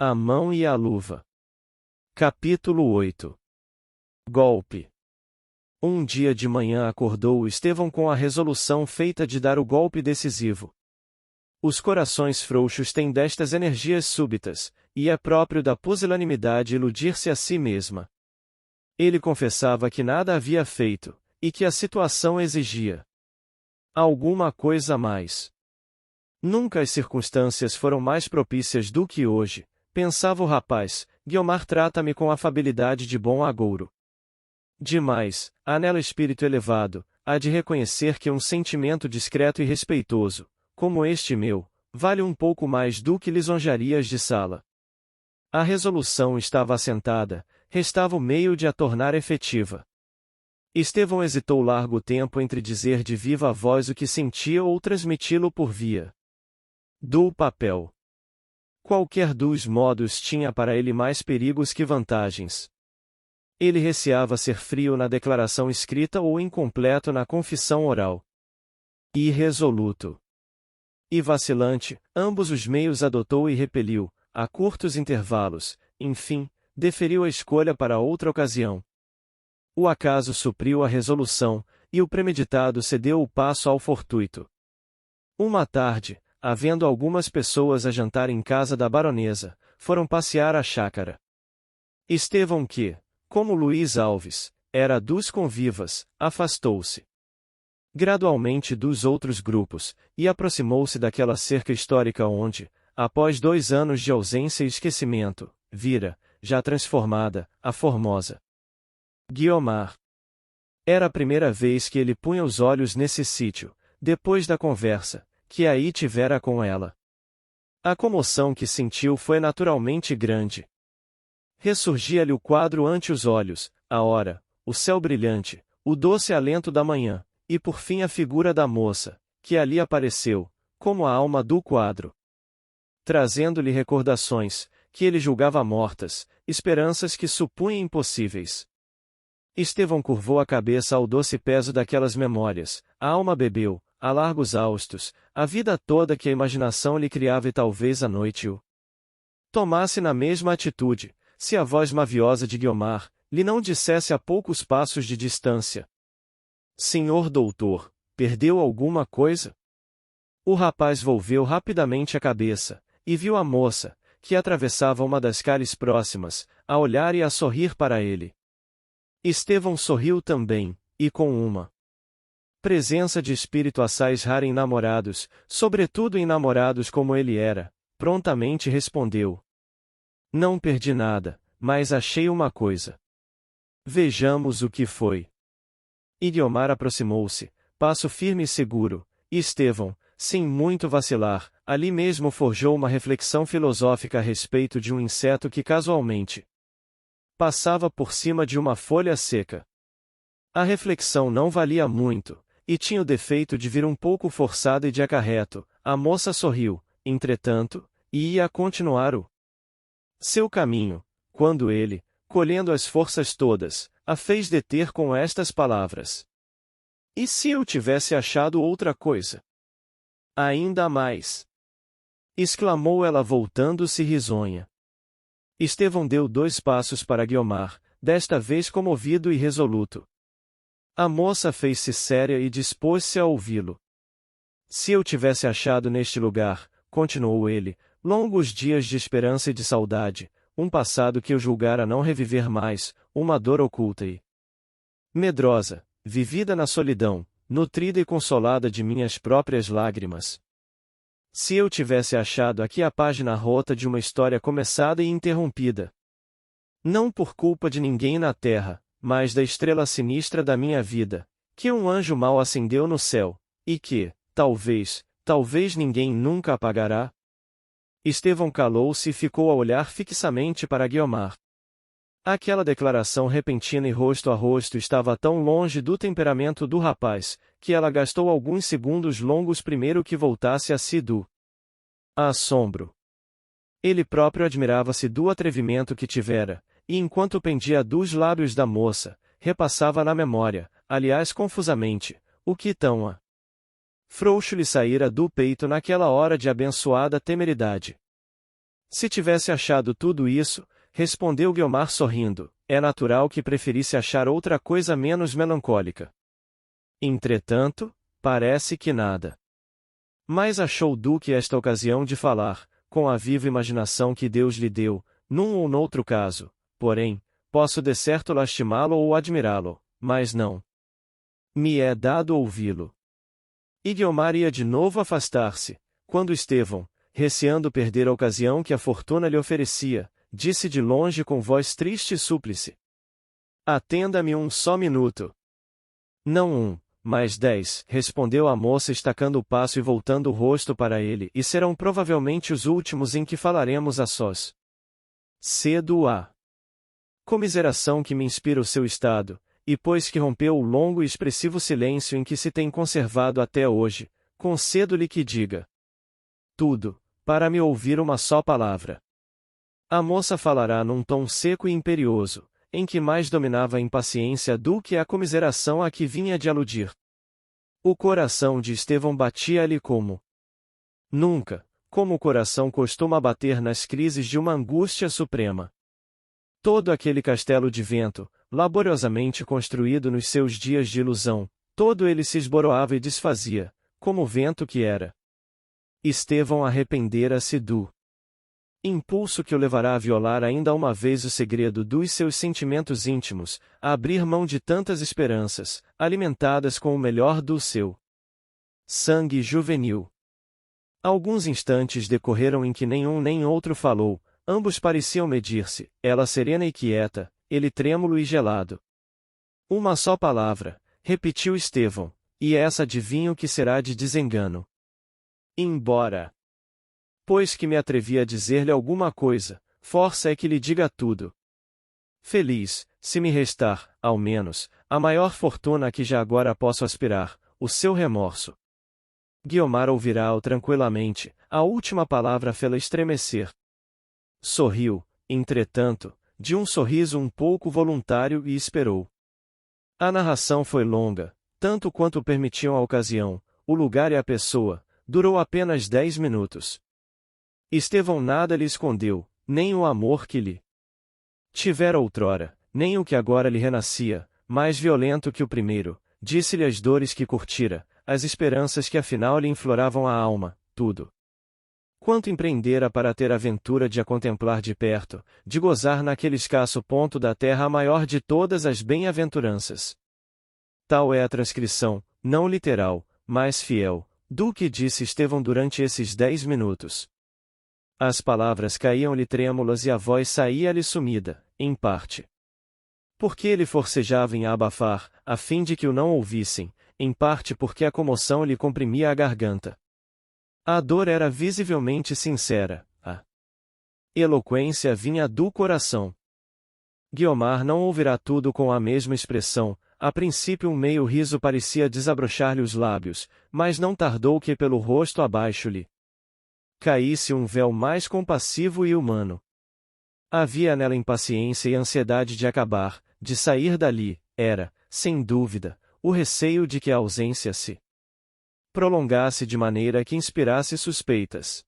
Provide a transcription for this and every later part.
A mão e a luva. Capítulo 8. Golpe. Um dia de manhã acordou Estevão com a resolução feita de dar o golpe decisivo. Os corações frouxos têm destas energias súbitas, e é próprio da pusilanimidade iludir-se a si mesma. Ele confessava que nada havia feito, e que a situação exigia alguma coisa a mais. Nunca as circunstâncias foram mais propícias do que hoje, pensava o rapaz. Guiomar trata-me com afabilidade de bom agouro. Demais, há nela espírito elevado, há de reconhecer que um sentimento discreto e respeitoso, como este meu, vale um pouco mais do que lisonjarias de sala. A resolução estava assentada, restava o meio de a tornar efetiva. Estevão hesitou largo tempo entre dizer de viva voz o que sentia ou transmiti-lo por via do papel. Qualquer dos modos tinha para ele mais perigos que vantagens. Ele receava ser frio na declaração escrita ou incompleto na confissão oral. Irresoluto e vacilante, ambos os meios adotou e repeliu, a curtos intervalos, enfim, deferiu a escolha para outra ocasião. O acaso supriu a resolução, e o premeditado cedeu o passo ao fortuito. Uma tarde, havendo algumas pessoas a jantar em casa da baronesa, foram passear à chácara. Estevão que, como Luís Alves, era dos convivas, afastou-se gradualmente dos outros grupos, e aproximou-se daquela cerca histórica onde, após 2 anos de ausência e esquecimento, vira, já transformada, a formosa Guiomar. Era a primeira vez que ele punha os olhos nesse sítio, depois da conversa que aí tivera com ela. A comoção que sentiu foi naturalmente grande. Ressurgia-lhe o quadro ante os olhos, a hora, o céu brilhante, o doce alento da manhã, e por fim a figura da moça, que ali apareceu, como a alma do quadro. Trazendo-lhe recordações, que ele julgava mortas, esperanças que supunha impossíveis. Estevão curvou a cabeça ao doce peso daquelas memórias, a alma bebeu, a largos haustos, a vida toda que a imaginação lhe criava e talvez a noite o tomasse na mesma atitude, se a voz maviosa de Guiomar lhe não dissesse a poucos passos de distância: Senhor doutor, perdeu alguma coisa? O rapaz volveu rapidamente a cabeça, e viu a moça, que atravessava uma das calles próximas, a olhar e a sorrir para ele. Estevão sorriu também, e com uma presença de espírito assaz rara em namorados, sobretudo em namorados como ele era, prontamente respondeu: Não perdi nada, mas achei uma coisa. Vejamos o que foi. E Guiomar aproximou-se, passo firme e seguro, e Estevão, sem muito vacilar, ali mesmo forjou uma reflexão filosófica a respeito de um inseto que casualmente passava por cima de uma folha seca. A reflexão não valia muito, e tinha o defeito de vir um pouco forçada e de acarreto. A moça sorriu, entretanto, e ia continuar o seu caminho, quando ele, colhendo as forças todas, a fez deter com estas palavras: E se eu tivesse achado outra coisa? Ainda mais! Exclamou ela voltando-se risonha. Estevão deu 2 passos para Guiomar, desta vez comovido e resoluto. A moça fez-se séria e dispôs-se a ouvi-lo. Se eu tivesse achado neste lugar, continuou ele, longos dias de esperança e de saudade, um passado que eu julgara não reviver mais, uma dor oculta e medrosa, vivida na solidão, nutrida e consolada de minhas próprias lágrimas. Se eu tivesse achado aqui a página rota de uma história começada e interrompida, não por culpa de ninguém na terra, mas da estrela sinistra da minha vida, que um anjo mau acendeu no céu, e que, talvez ninguém nunca apagará? Estevão calou-se e ficou a olhar fixamente para Guiomar. Aquela declaração repentina e rosto a rosto estava tão longe do temperamento do rapaz, que ela gastou alguns segundos longos primeiro que voltasse a si do assombro. Ele próprio admirava-se do atrevimento que tivera, e enquanto pendia dos lábios da moça, repassava na memória, aliás confusamente, o que tão a frouxo lhe saíra do peito naquela hora de abençoada temeridade. Se tivesse achado tudo isso, respondeu Guiomar sorrindo, é natural que preferisse achar outra coisa menos melancólica. Entretanto, parece que nada. Mas achou Duque esta ocasião de falar, com a viva imaginação que Deus lhe deu, num ou noutro caso, porém, posso de certo lastimá-lo ou admirá-lo, mas não me é dado ouvi-lo. E Guiomar ia de novo afastar-se, quando Estevão, receando perder a ocasião que a fortuna lhe oferecia, disse de longe com voz triste e súplice: Atenda-me um só minuto. Não um, mas 10, respondeu a moça estacando o passo e voltando o rosto para ele, e serão provavelmente os últimos em que falaremos a sós. Cedo a comiseração que me inspira o seu estado, e pois que rompeu o longo e expressivo silêncio em que se tem conservado até hoje, concedo-lhe que diga tudo, para me ouvir uma só palavra. A moça falará num tom seco e imperioso, em que mais dominava a impaciência do que a comiseração a que vinha de aludir. O coração de Estevão batia-lhe nunca, como o coração costuma bater nas crises de uma angústia suprema. Todo aquele castelo de vento, laboriosamente construído nos seus dias de ilusão, todo ele se esboroava e desfazia, como o vento que era. Estevão arrependera-se do impulso que o levará a violar ainda uma vez o segredo dos seus sentimentos íntimos, a abrir mão de tantas esperanças, alimentadas com o melhor do seu sangue juvenil. Alguns instantes decorreram em que nenhum nem outro falou, ambos pareciam medir-se, ela serena e quieta, ele trêmulo e gelado. Uma só palavra, repetiu Estevão, e essa adivinho que será de desengano. Embora, pois que me atrevi a dizer-lhe alguma coisa, força é que lhe diga tudo. Feliz, se me restar, ao menos, a maior fortuna a que já agora posso aspirar, o seu remorso. Guiomar ouvirá-o tranquilamente, a última palavra fê-la estremecer. Sorriu, entretanto, de um sorriso um pouco voluntário e esperou. A narração foi longa, tanto quanto permitiam a ocasião, o lugar e a pessoa, durou apenas 10 minutos. Estevão nada lhe escondeu, nem o amor que lhe tivera outrora, nem o que agora lhe renascia, mais violento que o primeiro, disse-lhe as dores que curtira, as esperanças que afinal lhe enfloravam a alma, tudo quanto empreendera para ter a ventura de a contemplar de perto, de gozar naquele escasso ponto da terra a maior de todas as bem-aventuranças. Tal é a transcrição, não literal, mas fiel, do que disse Estevão durante esses 10 minutos. As palavras caíam-lhe trêmulas e a voz saía-lhe sumida, em parte porque ele forcejava em a abafar, a fim de que o não ouvissem, em parte porque a comoção lhe comprimia a garganta. A dor era visivelmente sincera, a eloquência vinha do coração. Guiomar não ouvirá tudo com a mesma expressão, a princípio um meio riso parecia desabrochar-lhe os lábios, mas não tardou que pelo rosto abaixo lhe caísse um véu mais compassivo e humano. Havia nela impaciência e ansiedade de acabar, de sair dali, era, sem dúvida, o receio de que a ausência se prolongasse de maneira que inspirasse suspeitas.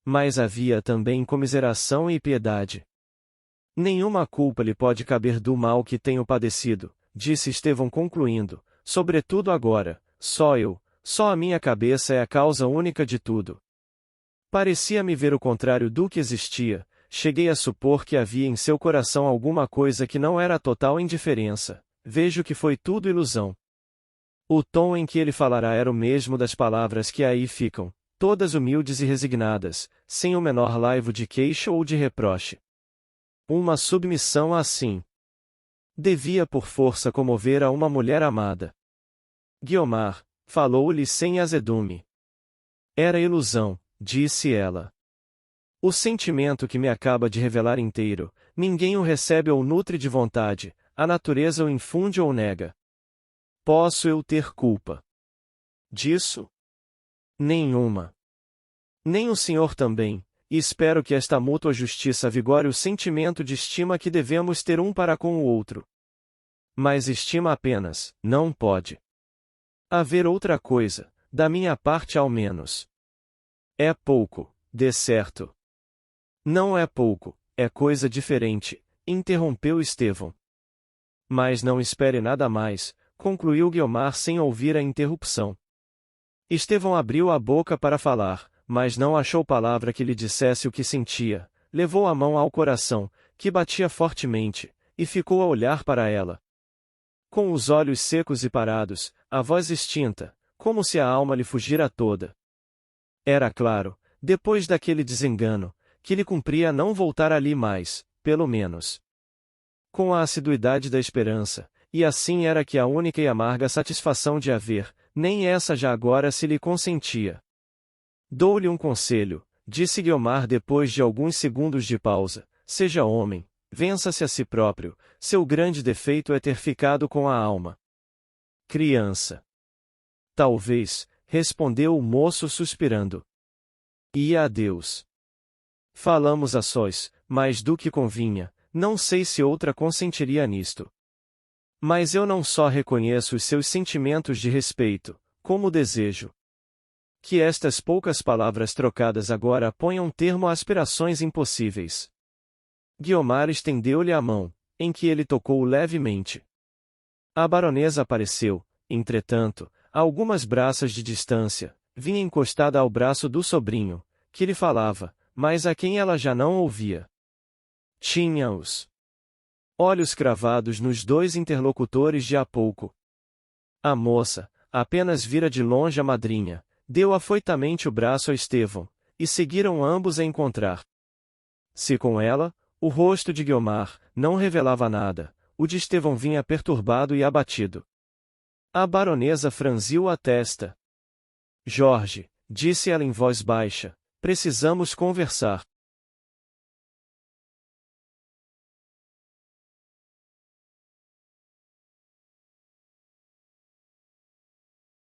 Mas havia também comiseração e piedade. Nenhuma culpa lhe pode caber do mal que tenho padecido, disse Estevão concluindo, sobretudo agora, só a minha cabeça é a causa única de tudo. Parecia-me ver o contrário do que existia, cheguei a supor que havia em seu coração alguma coisa que não era total indiferença, vejo que foi tudo ilusão. O tom em que ele falará era o mesmo das palavras que aí ficam, todas humildes e resignadas, sem o menor laivo de queixa ou de reproche. Uma submissão assim devia por força comover a uma mulher amada. Guiomar falou-lhe sem azedume. Era ilusão, disse ela. O sentimento que me acaba de revelar inteiro, ninguém o recebe ou nutre de vontade, a natureza o infunde ou nega. Posso eu ter culpa disso? Nenhuma. Nem o senhor também, e espero que esta mútua justiça vigore o sentimento de estima que devemos ter um para com o outro. Mas estima apenas, não pode haver outra coisa, da minha parte ao menos. É pouco, de certo. Não é pouco, é coisa diferente, interrompeu Estevão. Mas não espere nada mais, concluiu Guiomar sem ouvir a interrupção. Estevão abriu a boca para falar, mas não achou palavra que lhe dissesse o que sentia, levou a mão ao coração, que batia fortemente, e ficou a olhar para ela. Com os olhos secos e parados, a voz extinta, como se a alma lhe fugira toda. Era claro, depois daquele desengano, que lhe cumpria não voltar ali mais, pelo menos. Com a assiduidade da esperança, e assim era que a única e amarga satisfação de a ver, nem essa já agora se lhe consentia. Dou-lhe um conselho, disse Guiomar depois de alguns segundos de pausa, seja homem, vença-se a si próprio, seu grande defeito é ter ficado com a alma. Criança. Talvez, respondeu o moço suspirando. E adeus. Falamos a sós, mais do que convinha, não sei se outra consentiria nisto. Mas eu não só reconheço os seus sentimentos de respeito, como desejo que estas poucas palavras trocadas agora ponham termo a aspirações impossíveis. Guiomar estendeu-lhe a mão, em que ele tocou levemente. A baronesa apareceu, entretanto, a algumas braças de distância, vinha encostada ao braço do sobrinho, que lhe falava, mas a quem ela já não ouvia. Tinha os olhos cravados nos dois interlocutores de há pouco. A moça, apenas vira de longe a madrinha, deu afoitamente o braço a Estevão, e seguiram ambos a encontrar. Se com ela, o rosto de Guiomar não revelava nada, o de Estevão vinha perturbado e abatido. A baronesa franziu a testa. Jorge, disse ela em voz baixa, precisamos conversar.